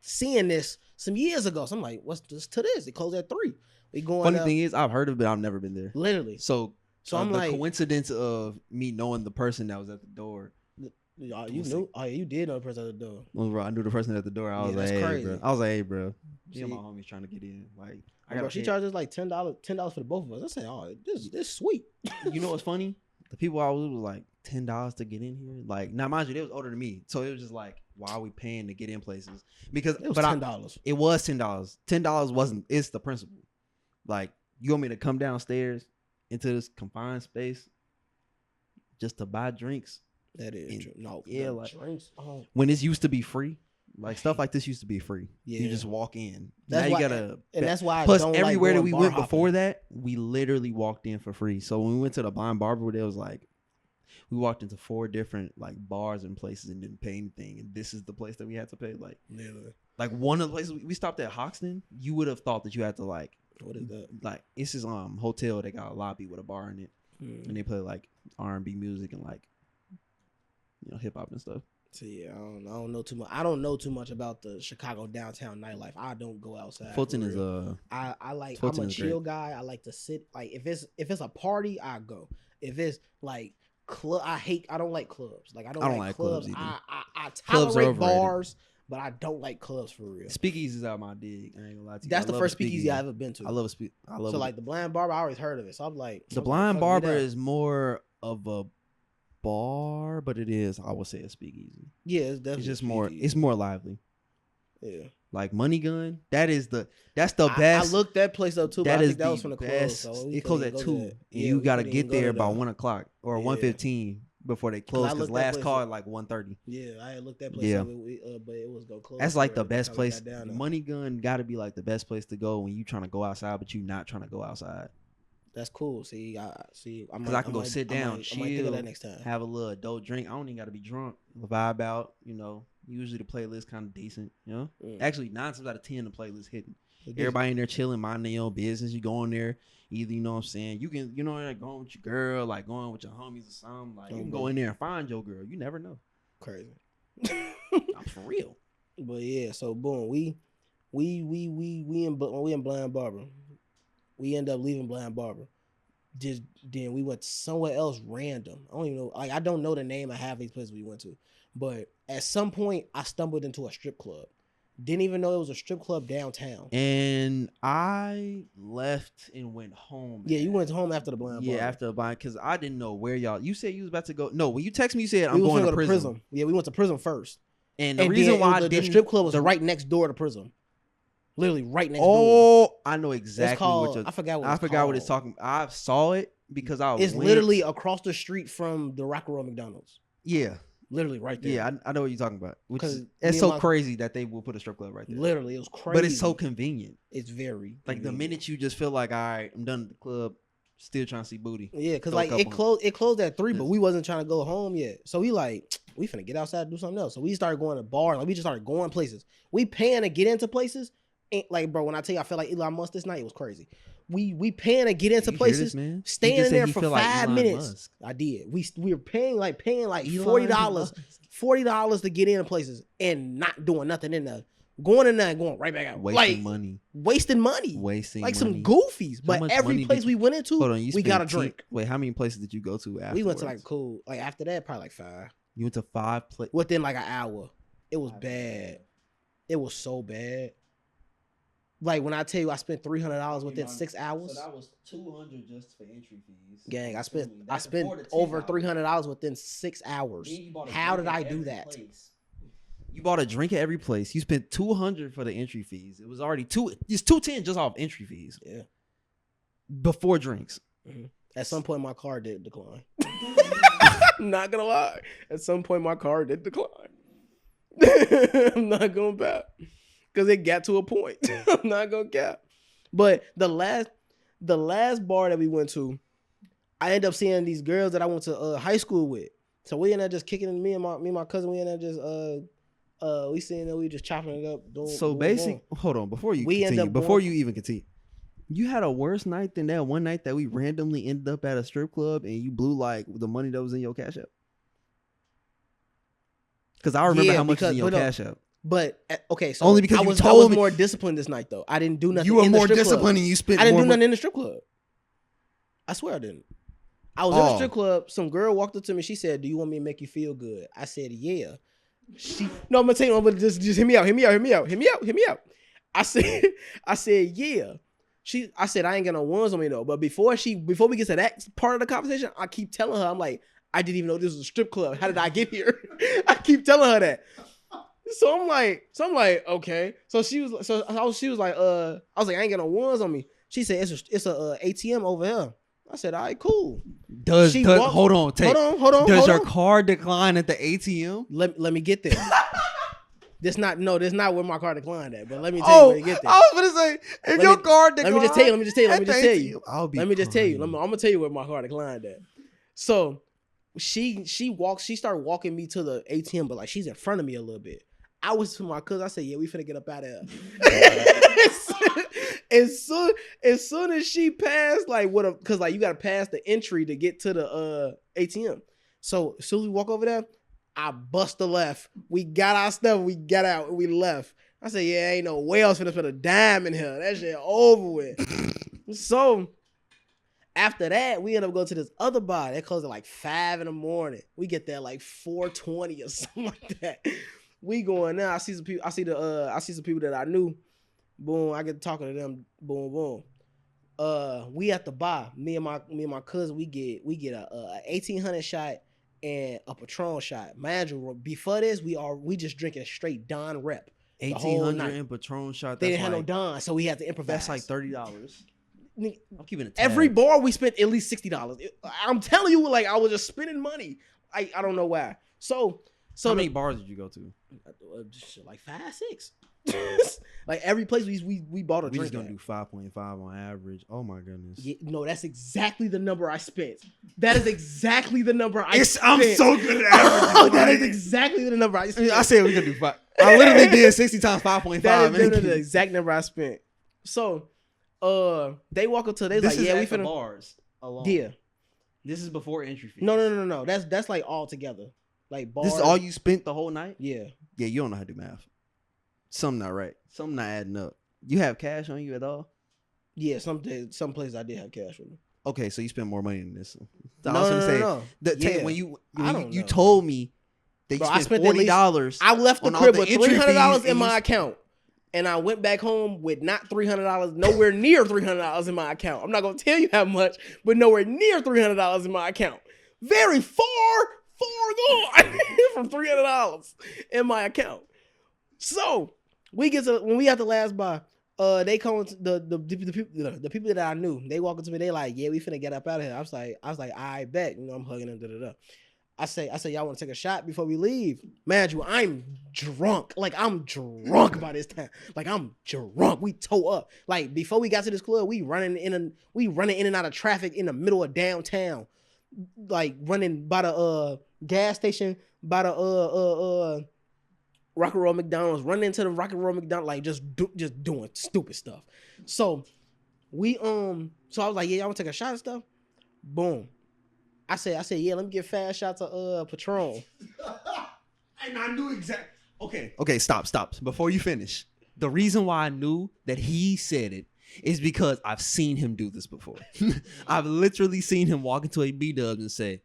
seeing this some years ago. So I'm like, what's this to this? It closed at 3. We going Funny up, thing is, I've heard of it, but I've never been there. literally. So So I'm the like, coincidence of me knowing the person that was at the door You knew? Oh, yeah, you did know the person at the door. Well, bro, I knew the person at the door. I was Yeah, like, that's hey, crazy. bro. I was like, hey, bro. Me and See? my homies trying to get in. Like, Bro, she charges like $10 for the both of us. I said, oh, this sweet. You know what's funny? The people I was with was like $10 to get in here. Like, now mind you, they was older than me, so it was just like, why are we paying to get in places? Because It was but $10. it was $10. $10 wasn't. It's the principle. Like, you want me to come downstairs into this confined space just to buy drinks That is And- true. No, yeah, the like- drinks. Oh, when this used to be free? Like, stuff like this used to be free. yeah. You just walk in. That's now why- you gotta. and that's why. Plus, I don't everywhere like that going we bar went hopping. before that, we literally walked in for free. So when we went to the blind barber, there was like, we walked into 4 different like bars and places and didn't pay anything, and this is the place that we had to pay. Literally. Like one of the places we stopped at Hoxton, you would have thought that you had to like What is that? like it's this hotel that got a lobby with a bar in it, and they play like R&B music and like hip hop and stuff. See, I don't know too much. I don't know too much about the Chicago downtown nightlife. I don't go outside. Fulton for is real. I like. Fulton I'm a is chill guy. I like to sit. Like if it's a party, I go. If it's like club, I don't like clubs. Like I don't like clubs. either. I Clubs are tolerate overrated. bars, but I don't like clubs for real. Speakeasy's out my dig. I ain't gonna lie to you. That's I the love first a speakeasy I ever been to. I love a I love So a- like the Blind Barber, I always heard of it. So I'm like, the I'm blind like, fuck barber it up. is more of a bar, but it is, I would say, a speakeasy. Yeah, it's definitely It's just a more. speakeasy. It's more lively. Yeah. Like Money Gun. That's the best. I looked that place up too, but That I is think that the was from the club. best. So we It closed couldn't at go 2, to and that. Yeah, you we gotta couldn't get even go there to by that. 1:00 or Yeah. 1:15 before they close. I Because looked that last place call up. at like 1:30. Yeah, I had looked that place Yeah. up, but it was go close. That's like the by best time we place. got down there. Money Gun got to be like the best place to go when you trying to go outside, but you not trying to go outside. That's cool. See, Because I can go sit down, I might think of chill, that next time. have a little adult drink. I don't even got to be drunk. Vibe out. Usually the playlist kind of decent. Mm. Actually 9 times out of 10 the playlist hitting. It is- Everybody in there chilling, minding their own business. You go in there, either you know what I'm saying. You can, like going with your girl, like going with your homies or something. Like you can go in there and find your girl. You never know. crazy. I'm for real. But yeah, so boom, we in Blind Barber. We end up leaving Blind Barber. Just then we went somewhere else random. I don't even know. Like I don't know the name of half these places we went to. But at some point, I stumbled into a strip club. Didn't even know it was a strip club downtown. And I left and went home. Yeah, you went home after the Blind Barber. Yeah, after a blind, because I didn't know where y'all. You said you was about to go. No, when you text me, you said we I'm was going finna to go prison. Yeah, we went to prison first. And the And reason then why I the didn't, strip club was right next door to prison. Literally right next door. Oh, I know It's exactly called. what you're. I forgot what I it's forgot what it's called. talking. I saw it because I. It's went- literally across the street from the Rock and Roll McDonald's. Yeah, Literally right there. yeah. I know what you're talking about. Which 'Cause is, me it's and so my- crazy that they will put a strip club right there. Literally, it was crazy. But it's so convenient. It's very Like the convenient. minute you just feel like, all right, I'm done at the club, still trying to see booty. Yeah, because Throw a like it couple- closed at 3, but Yes. we wasn't trying to go home yet. So we finna get outside and do something else. So we started going to bars. Like we just started going places. We paying to get into places. Ain't like, bro, when I tell you I felt like Elon Musk this night, it was crazy. We paying to get into You hear places, this, man? He staying just in said there he for feel like 5 Elon minutes. Musk. I did. We were paying like Elon $40, Musk. $40 to get into places and not doing nothing in there. Going in there and going right back out. Wasting money. Wasting money. Wasting Like money. some goofies. How But much every money place did we went into, Hold on, you we got a spent drink. Wait, how many places did you go to afterwards? We went to like cool. Like after that, probably like 5. You went to 5 places. Within like an hour. It was bad. It was so bad. Like when I tell you I spent $300 within 6 hours. So that was $200 just for entry fees. Gang, I spent over $300 within 6 hours. How did I do that? You bought a drink at every place. You spent $200 for the entry fees. It was already it's $210 just off entry fees. Yeah. Before drinks. At some point my car did decline. Not gonna lie. At some point my car did decline. I'm not going back. Because it got to a point. I'm not gonna cap. But the last bar that we went to, I ended up seeing these girls that I went to high school with. So we ended up just kicking it. Me and my cousin, we ended up just we sitting there, we just chopping it up. So basic. Hold on, before you continue, before you even continue, you had a worse night than that one night that we randomly ended up at a strip club and you blew like the money that was in your Cash App. Because I remember how much was in your Cash App. But okay, so Only because I you was told me- more disciplined this night though. I didn't do nothing. You were in the more strip club. disciplined and you spent I didn't more do money. nothing in the strip club. I swear I didn't. I was in a strip club. Some girl walked up to me. She said, "Do you want me to make you feel good?" I said, "Yeah." No, I'm gonna tell you. But just hear me out. Hear me out. I said, "Yeah." I said, "I ain't got no ones on me though." But before we get to that part of the conversation, I keep telling her, I'm like, "I didn't even know this was a strip club. How did I get here?" I keep telling her that. So I'm like, okay. So she was like, I was like, I ain't got no ones on me. She said, it's a ATM over here. I said, all right, cool. Hold on. Does your card decline at the ATM? Let me get there. This not where my card declined at, but let me tell you where to get there. I was gonna say, if your card declined, let me just tell you. Let me just tell you. I'm gonna tell you where my card declined at. So she started walking me to the ATM, but like she's in front of me a little bit. I was to my cousin. I said, "Yeah, we finna get up out of here." as soon as she passed, cause like you gotta pass the entry to get to the ATM. So as soon as we walk over there, I bust a left. We got our stuff. We got out and we left. I said, "Yeah, ain't no way else finna spend a dime in here. That shit over with." So after that, we end up going to this other bar. They closed at like 5 a.m. We get there like 4:20 or something like that. We going now. I see some people. I see some people that I knew. Boom. I get talking to them. Boom, boom. We at the bar. Me and my cousin. We get a 1800 shot and a Patron shot. Mind you, before this, we just drinking straight Don Rep. 1800 and Patron shot. They didn't have no Don, so we had to improvise. That's like $30. I'm keeping it. Every bar we spent at least $60. I'm telling you, like I was just spending money. I don't know why. So how many bars did you go to? Like 5, 6. Like every place we bought a drink. We just gonna do 5.5 on average. Oh my goodness. Yeah, no, that's exactly the number I spent. That is exactly the number I spent. I'm so good at averages. That is exactly the number I spent. I said we gonna do 5. I literally did 60 times 5.5. That is the exact number I spent. So, they walk up to. They like, yeah, we finna bars alone. Yeah, this is before entry fee. No. That's like all together. Like bars. This is all you spent the whole night? Yeah. Yeah, you don't know how to do math. Something not right. Something not adding up. You have cash on you at all? Yeah, some places I did have cash with me. Okay, so you spent more money than this. No. When you told me that you spent $40. I left the crib with $300 in my account. And I went back home with not $300, nowhere near $300 in my account. I'm not going to tell you how much, but nowhere near $300 in my account. Very far gone from $300 in my account. So when we at the last bar, they come to the people that I knew. They walk up to me. They like, yeah, we finna get up out of here. I was like, I bet. You know, I'm hugging them. Da da da. I say, y'all want to take a shot before we leave? Man, I'm drunk. Like I'm drunk by this time. Like I'm drunk. We toe up. Like before we got to this club, we running in and out of traffic in the middle of downtown. Like running by the gas station, by the Rock and Roll McDonald's, running into the Rock and Roll McDonald's, like just doing stupid stuff. So we so I was like, yeah, y'all want to take a shot and stuff? Boom. I said, yeah, let me get fast shots of Patron. And I knew exactly. Okay, stop. Before you finish, the reason why I knew that he said it is because I've seen him do this before. I've literally seen him walk into a B-Dubs and say,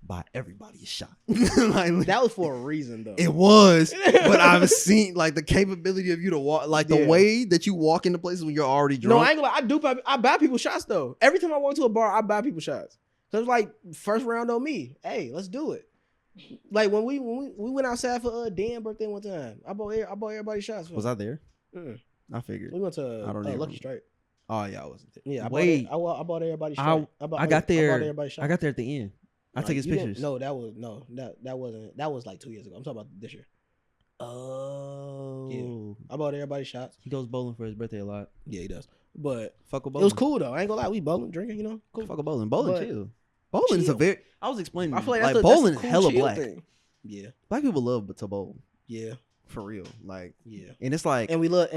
buy everybody a shot. Like, that was for a reason, though. It was, but I've seen like the capability of you to walk, like the way that you walk into places when you're already drunk. No, I ain't gonna lie. I buy people shots though. Every time I walk to a bar, I buy people shots. So it's like first round on me. Hey, let's do it. Like when we went outside for Dan's birthday one time, I bought everybody shots. Was I there? Mm. I figured. We went to Lucky Strike. Oh yeah, I wasn't there. Yeah, I bought everybody shots. I got there at the end. I took his pictures. No, that was like 2 years ago. I'm talking about this year. Oh. Yeah. I bought everybody shots. He goes bowling for his birthday a lot. Yeah, he does. But fuck with bowling. It was cool though. I ain't gonna lie. We bowling, drinking, you know. Cool. Fuck with bowling. Bowling chill. Bowling is a very. I was explaining. I feel like bowling that's a cool hella black. Thing. Yeah. Black people love to bowl. Yeah. For real. Like, yeah. And it's like, and we love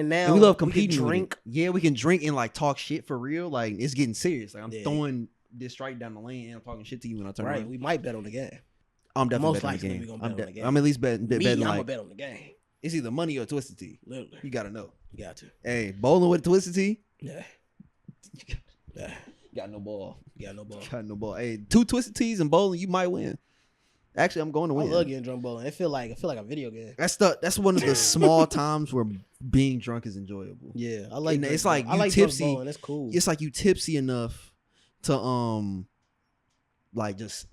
competing. We drink. Yeah, we can drink and like talk shit for real. Like, it's getting serious. Like, I'm throwing this straight down the lane and I'm talking shit to you when I turn around. We might bet on the game. I'm definitely most betting likely on we the gonna bet on the game. I'm at least betting I'm like, gonna bet on the game. It's either money or Twisted Tea. Literally. You gotta know. You got to. Hey, bowling with Twisted Tea. Yeah. Got no ball. Yeah, no ball. Got no ball. Hey, 2 twisted teas and bowling, you might win. Actually, I'm going to I win. love getting drunk bowling. It feel like a video game. That's one of the small times where being drunk is enjoyable. Yeah, I like. And drunk it's like bowling. I you like drunk tipsy. bowling. It's cool. It's like you tipsy enough to like just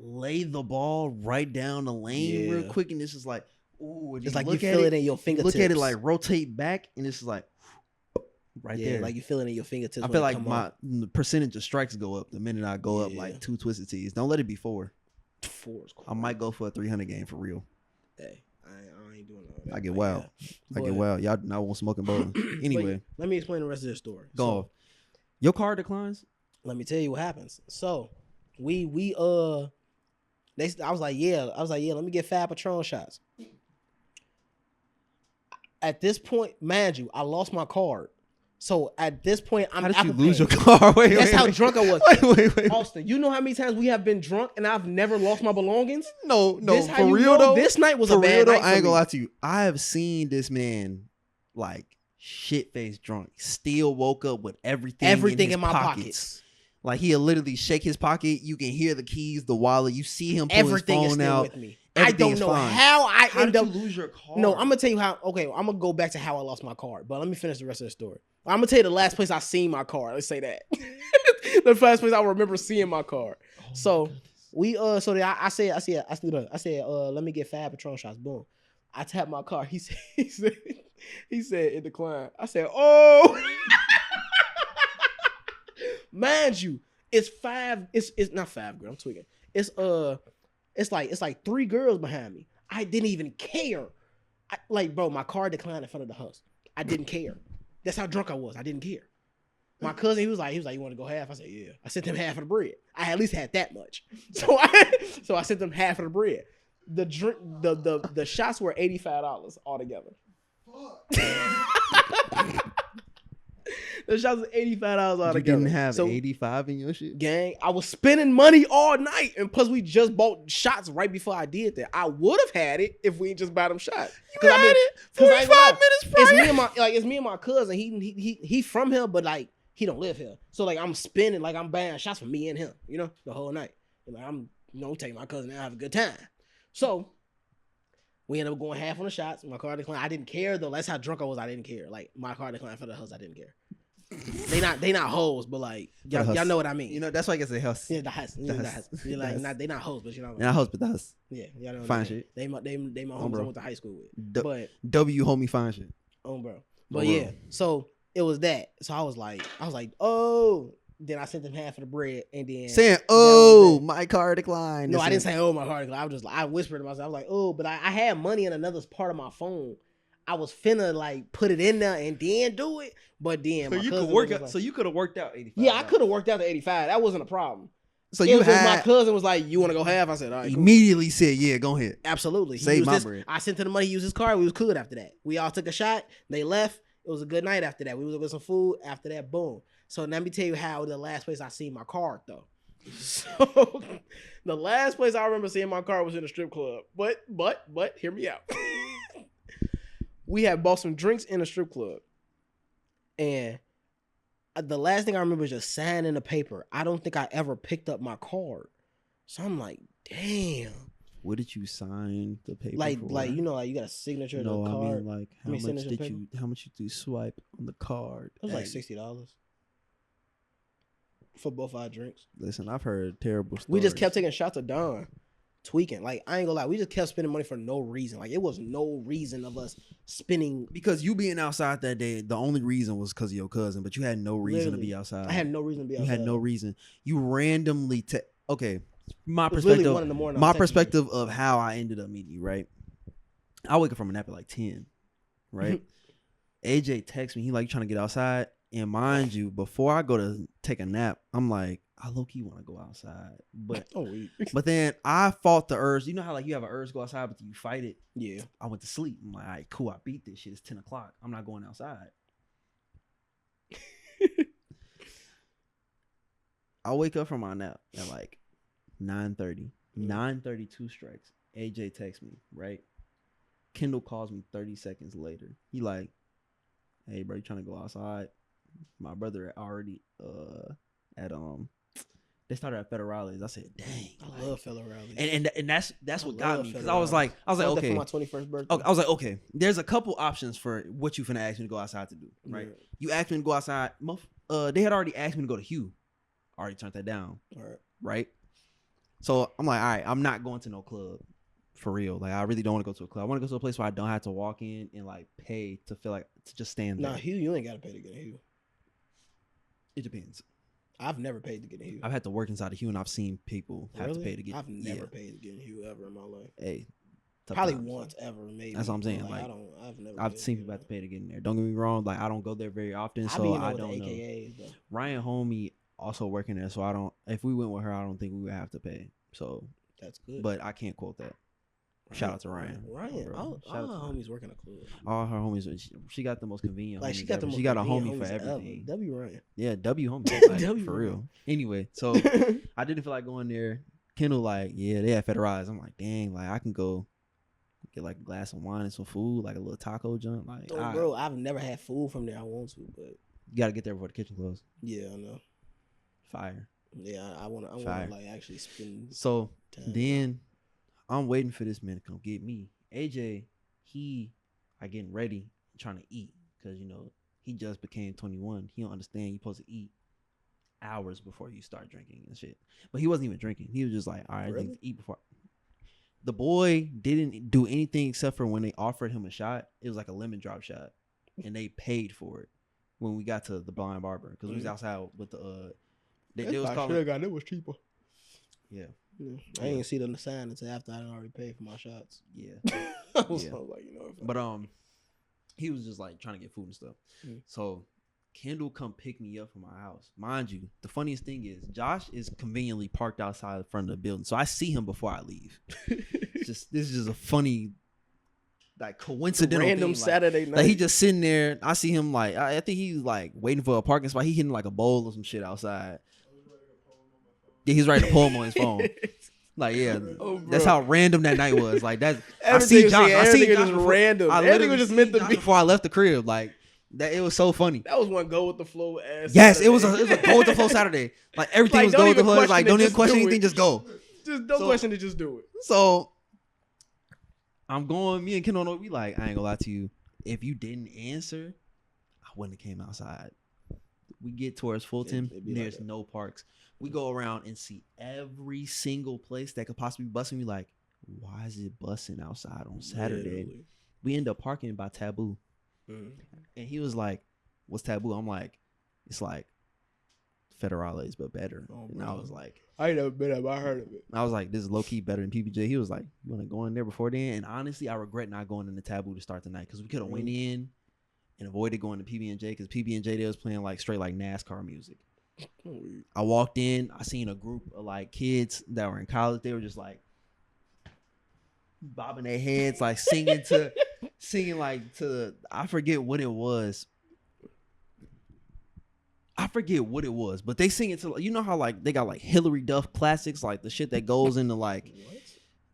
lay the ball right down the lane real Yeah. quick, and this is like, ooh, and It's like you look at feel it in your fingertips. Look at it like rotate back, and it's like right yeah, there. like you feel it in your fingertips. I when feel it like come my up. the percentage of strikes go up the minute I go up Yeah. like 2 twisted teas. Don't let it be 4. 4 is cool. I might go for a 300 game for real. Hey, I ain't doing all that. I get Like, wild. yeah. I get But- wild. Y'all not want smoking bowling. Anyway, But let me explain the rest of this story. go So, off. Your car declines. let me tell you what happens. So I was like, yeah, let me get 5 Patron shots. At this point, mind you, I lost my card. So at this point, I'm How did you Apple lose your Paying. car? Wait, That's wait, how wait. drunk I was. Wait. Austin, you know how many times we have been drunk and I've never lost my belongings? No, This how for you real know though. this night was For a bad real though, night I ain't for gonna me. lie to you. I have seen this man like shit faced drunk. Still woke up with everything in my pockets. pockets. Like he'll literally shake his pocket. You can hear the keys, the wallet. You see him pull Everything his is phone still out. with me. I Everything don't is know fine. how I How end did up. you lose your car? No, I'm gonna tell you how. Okay, I'm gonna go back to how I lost my card, but let me finish the rest of the story. I'm gonna tell you the last place I seen my car. Let's say that the first place I remember seeing my car. So we I said, let me get 5 Patron shots. Boom. I tapped my car. He said it declined. I said, oh, mind you, it's 5. It's not 5, girl. I'm tweaking. It's like 3 girls behind me. I didn't even care. Bro, my car declined in front of the house. I didn't care. That's how drunk I was. I didn't care. My cousin, he was like, you want to go half? I said, yeah. I sent him half of the bread. I at least had that much. So I sent them half of the bread. The drink, the shots were $85 altogether. The shots was $85 altogether. You didn't have So, 85 in your shit. gang, I was spending money all night, and plus we just bought shots right before I did that. I would have had it if we just bought them shots. You had it 45 minutes It's prior. it's me and my cousin. He from here, but like he don't live here. So like I'm spending, like I'm buying shots for me and him, the whole night. And, like I'm taking my cousin out, have a good time. So we ended up going half on the shots. My car declined. I didn't care though. That's how drunk I was. I didn't care. Like my car declined for the house. I didn't care. They not hoes, but like y'all know what I mean. You know, that's why I guess they house. Yeah, the house. The The house. You're like The house. they not hoes, but you know. And I house, but that's Yeah, y'all know what Fine I mean. shit. They my homies bro. I went to high school with. D- But W homie fine shit. bro. But bro. yeah, so it was that. So I was like, oh. Then I sent them half of the bread, and then Saying, that oh, was my car declined. no, I didn't say oh my heart. I whispered to myself. I was like, oh, but I had money in another part of my phone. I was finna like put it in there and then do it, but then So my you cousin could work was out. like- So you could have worked out 85. yeah, I could have worked out the 85. That wasn't a problem. So It you was just my had cousin was like, you want to go half? I said, all right, cool. immediately said, yeah, go ahead. Absolutely. He Save used my his- bread. I sent him the money. He used his card. We was good after that. We all took a shot. They left. It was a good night after that. We was with some food. After that, boom. So let me tell you how the last place I seen my card though. So the last place I remember seeing my card was in a strip club. But hear me out. We had bought some drinks in a strip club, and the last thing I remember is just signing the paper. I don't think I ever picked up my card. So I'm like, damn. What did you sign the paper Like for? like you got a signature No, to the I card. mean like I mean, how much signature did paper? how much did you swipe on the card? It was like Hey, $60 for both our drinks. Listen, I've heard terrible stories. We just kept taking shots of Don, tweaking. Like I ain't gonna lie, we just kept spending money for no reason. Like it was no reason of us spending. because you being outside that day. The only reason was because of your cousin, but you had no reason Literally. to be outside. I had no reason to be You outside. had no reason. You randomly okay. My It was literally perspective. 1 in the morning. I My was texting you. perspective of how I ended up meeting you. Right. I wake up from a nap at like 10. Right. AJ texts me. He like, you trying to get outside. And mind you, before I go to take a nap, I'm like, I low key want to go outside, but Oh, wait. but then I fought the urge. You know how like you have an urge to go outside, but you fight it. Yeah. I went to sleep. I'm like, all right, cool. I beat this shit. It's 10 o'clock. I'm not going outside. I wake up from my nap at like 9:30. 9:32 strikes. AJ texts me, right? Kendall calls me 30 seconds later. He like, hey, bro, you trying to go outside? My brother already at they started at Federales. I said, dang, I love fellow rallies. and that's what got love me, because Federales. I was like okay. For my 21st birthday. Okay, I was like, okay, there's a couple options for what you finna ask me to go outside to do, right? Yeah. You asked me to go outside. They had already asked me to go to Hugh. I already turned that down, All right. right? So I'm like, all right, I'm not going to no club for real. Like, I really don't want to go to a club. I want to go to a place where I don't have to walk in and like pay to feel like to just stand there. Nah, Hugh, you ain't got to pay to get a Hugh. It depends. I've never paid to get a Hugh. I've had to work inside of Hugh, and I've seen people have to pay to get. I've never yeah. paid to get a Hugh ever in my life. Hey, tough Probably times. once ever, maybe. That's what I'm saying. Like, I've seen people have to pay to get in there. Don't get me wrong. Like, I don't go there very often, so I don't know. AKAs, though. Ryan Homie also working there, so I don't. If we went with her, I don't think we would have to pay. So, That's good. but I can't quote that. Shout out to Ryan. Ryan, bro. all Shout out to her Ryan. homies working a club. All her homies. She got the most convenient. Like homies she got ever. the most She got a convenient homie for homies ever. everything. W Ryan. Yeah, W homie. Like, W for Ryan. real. Anyway, so I didn't feel like going there. Kendall like, yeah, they had Federalized. I'm like, dang, like I can go get like a glass of wine and some food, like a little taco joint. Like, Oh, bro, I've never had food from there. I want to, but you gotta get there before the kitchen closes. yeah, I know. Fire. Yeah, I want to Fire. like actually spend So time. then I'm waiting for this man to come get me. AJ, I getting ready, trying to eat, because he just became 21. He don't understand you're supposed to eat hours before you start drinking and shit. But he wasn't even drinking. He was just like, all right, Really? let's eat before. The boy didn't do anything except for when they offered him a shot. It was like a lemon drop shot, and they paid for it when we got to the Blind Barber, because we was outside with the they was calling. It was cheaper. Yeah. I ain't see the sign until after I already paid for my shots. Yeah. I was Yeah. like, But he was just like trying to get food and stuff. Mm. So Kendall come pick me up from my house. Mind you, the funniest thing is Josh is conveniently parked outside in front of the building, so I see him before I leave. This is just a funny, like, coincidental random thing. Saturday night. Like he just sitting there. I see him like I think he's like waiting for a parking spot. He hitting like a bowl or some shit outside. Yeah, he's writing a poem on his phone. Like, yeah, Oh, that's bro. how random that night was. Like that. I Everything see was- Josh. I everything see was Josh just before, random. I Everything literally was just seen meant to Josh be. before I left the crib. Like that. It was so funny. That was one go with the flow ass. Yes, it was Saturday. a go with the flow Saturday. Like everything Like, was don't go with the even flow. It's like question it, don't even just question do anything, it. just go. Just don't So- question it, just do it. So I'm going. Me and Kendall, we like. I ain't gonna lie to you. If you didn't answer, I wouldn't have came outside. We get towards Fulton. It'd be like There's that. no parks. We go around and see every single place that could possibly be busing. We like, why is it busing outside on Saturday? Literally. We end up parking by Taboo, Mm. and he was like, "What's Taboo?" I'm like, "It's like Federales, but better." Oh, and I bro. was like. I ain't never been there, but I heard of it. I was like, this is low key better than PBJ. He was like, you want to go in there before then? And honestly, I regret not going in the Taboo to start the night, because we could have went in and avoided going to PB&J, because PB&J, they was playing like straight like NASCAR music. I walked in, I seen a group of like kids that were in college. They were just like bobbing their heads, like singing like to, I forget what it was. I forget what it was, but they sing it to, you know how like they got like Hillary Duff classics, like the shit that goes into like,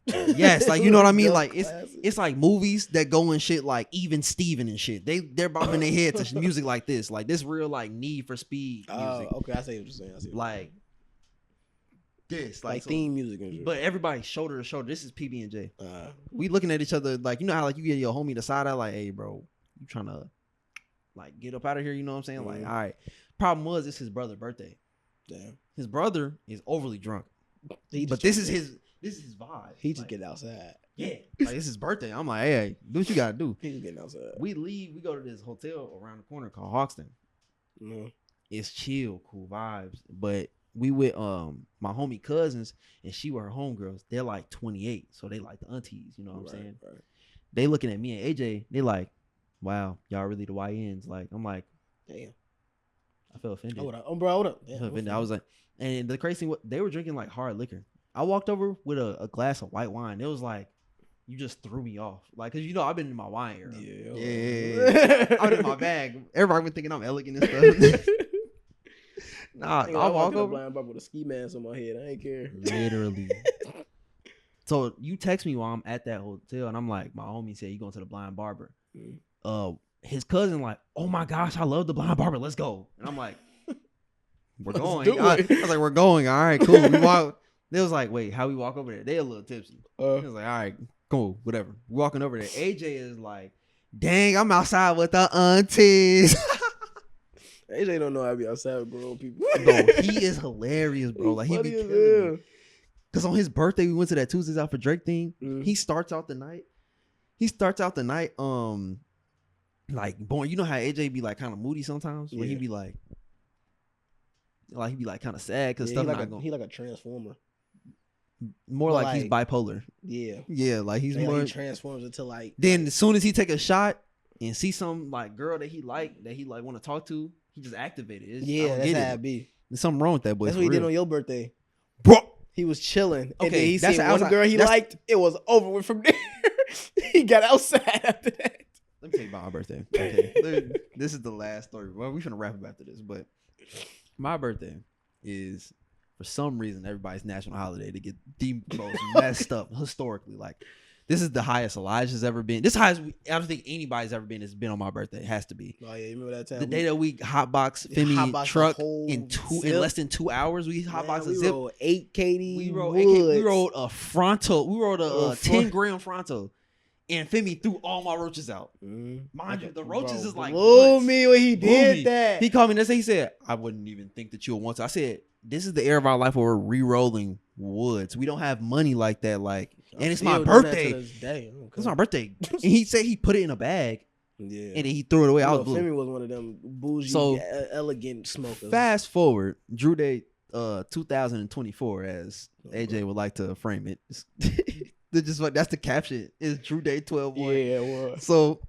yes, like you know what I mean, like it's like movies that go in shit like Even Steven and shit. They're bobbing their head to music like this real like Need for Speed music, Oh, okay, I see what you're saying. I see what like this, like so- theme music and shit. But everybody shoulder to shoulder. This is PB&J. Uh, We looking at each other like, you know how like you get your homie the side eye like, hey bro, you trying to like get up out of here? You know what I'm saying? Like, Mhm. all right. Problem was, it's his brother's birthday. damn. His brother is overly drunk, He but just- this is his vibe. He just like, get outside. yeah, like it's his birthday. I'm like, hey, do what you gotta do. He just getting outside. We leave. We go to this hotel around the corner called Hawkston. No. It's chill, cool vibes. But we with my homie cousins, and she were her homegirls. They're like 28, so they like the aunties. You know what I'm saying? Right. They looking at me and AJ. They like, wow, y'all really the YNs. Like, I'm like, Damn. I felt offended. Hold up. Oh, bro, hold up. I Damn, felt offended. I was like, and the crazy thing, they were drinking like hard liquor. I walked over with a glass of white wine. It was like, you just threw me off. Like, cause you know I've been in my wine era. Yeah. I've been in my bag. Everybody been thinking I'm elegant and stuff. Nah, I walk over. blind bar with a ski mask on my head. I ain't care. Literally. So you text me while I'm at that hotel, and I'm like, my homie said you going to the Blind Barber. Mm. His cousin like, oh my gosh, I love the Blind Barber. Let's go. And I'm like, we're Let's going. do I it. was like, we're going. All right, cool. We walk. They was like, wait, how we walk over there? They a little tipsy. He was like, all right, cool, whatever. We walking over there. AJ is like, dang, I'm outside with the aunties. AJ don't know how to be outside with grown people. Bro, he is hilarious, bro. Like he be Funny as killing me. hell. Cause on his birthday, we went to that Tuesdays Out for Drake thing. Mhm. He starts out the night. Like born. You know how AJ be like kind of moody sometimes. When he Yeah. be like he be like kind of sad because Yeah, stuff he not like, going. he like a transformer. More but like he's like- bipolar. Yeah. Yeah, like he's Like, more. he transforms into like. Then as soon as he take a shot and see some like girl that he like want to talk to, he just activated. I Yeah, don't that's get how it. it be. There's something wrong with that boy. That's for what he did real. on your birthday. Bro. He was chilling. And Okay, then he that's seen the one outside- girl he that's- liked. It was over with from there. He got outside after that. Let me tell you about my birthday. Okay, this is the last story. Well, we're gonna wrap up after this, but my birthday is for some reason everybody's national holiday to get the most messed up historically. Like this is the highest Elijah's ever been. This highest I don't think anybody's ever been has been on my birthday. It has to be Oh yeah, you remember that time? the day that we hotbox Femi hotboxed the truck whole in zip. less than 2 hours. We hotboxed a we zip. rode 8 KD. We rode Woods. we rode a fronto. We rode A a 10-gram fronto, and Femi threw all my roaches out. Mhm. Mind you, the roaches is like blew months. me when he Blew did me. that. He called me and he said, I wouldn't even think that you'll want to. I said, this is the era of our life where we're re-rolling woods. We don't have money like that. Like, and it's my Still doing that birthday. to this day. Okay. It's my birthday. And he said he put it in a bag Yeah. and then he threw it away. I was blue. Femi was one of them bougie, So, elegant smokers. Fast forward, Drew Day 2024, as AJ would like to frame it. That's the caption. Is Drew Day 12 Yeah, it was. So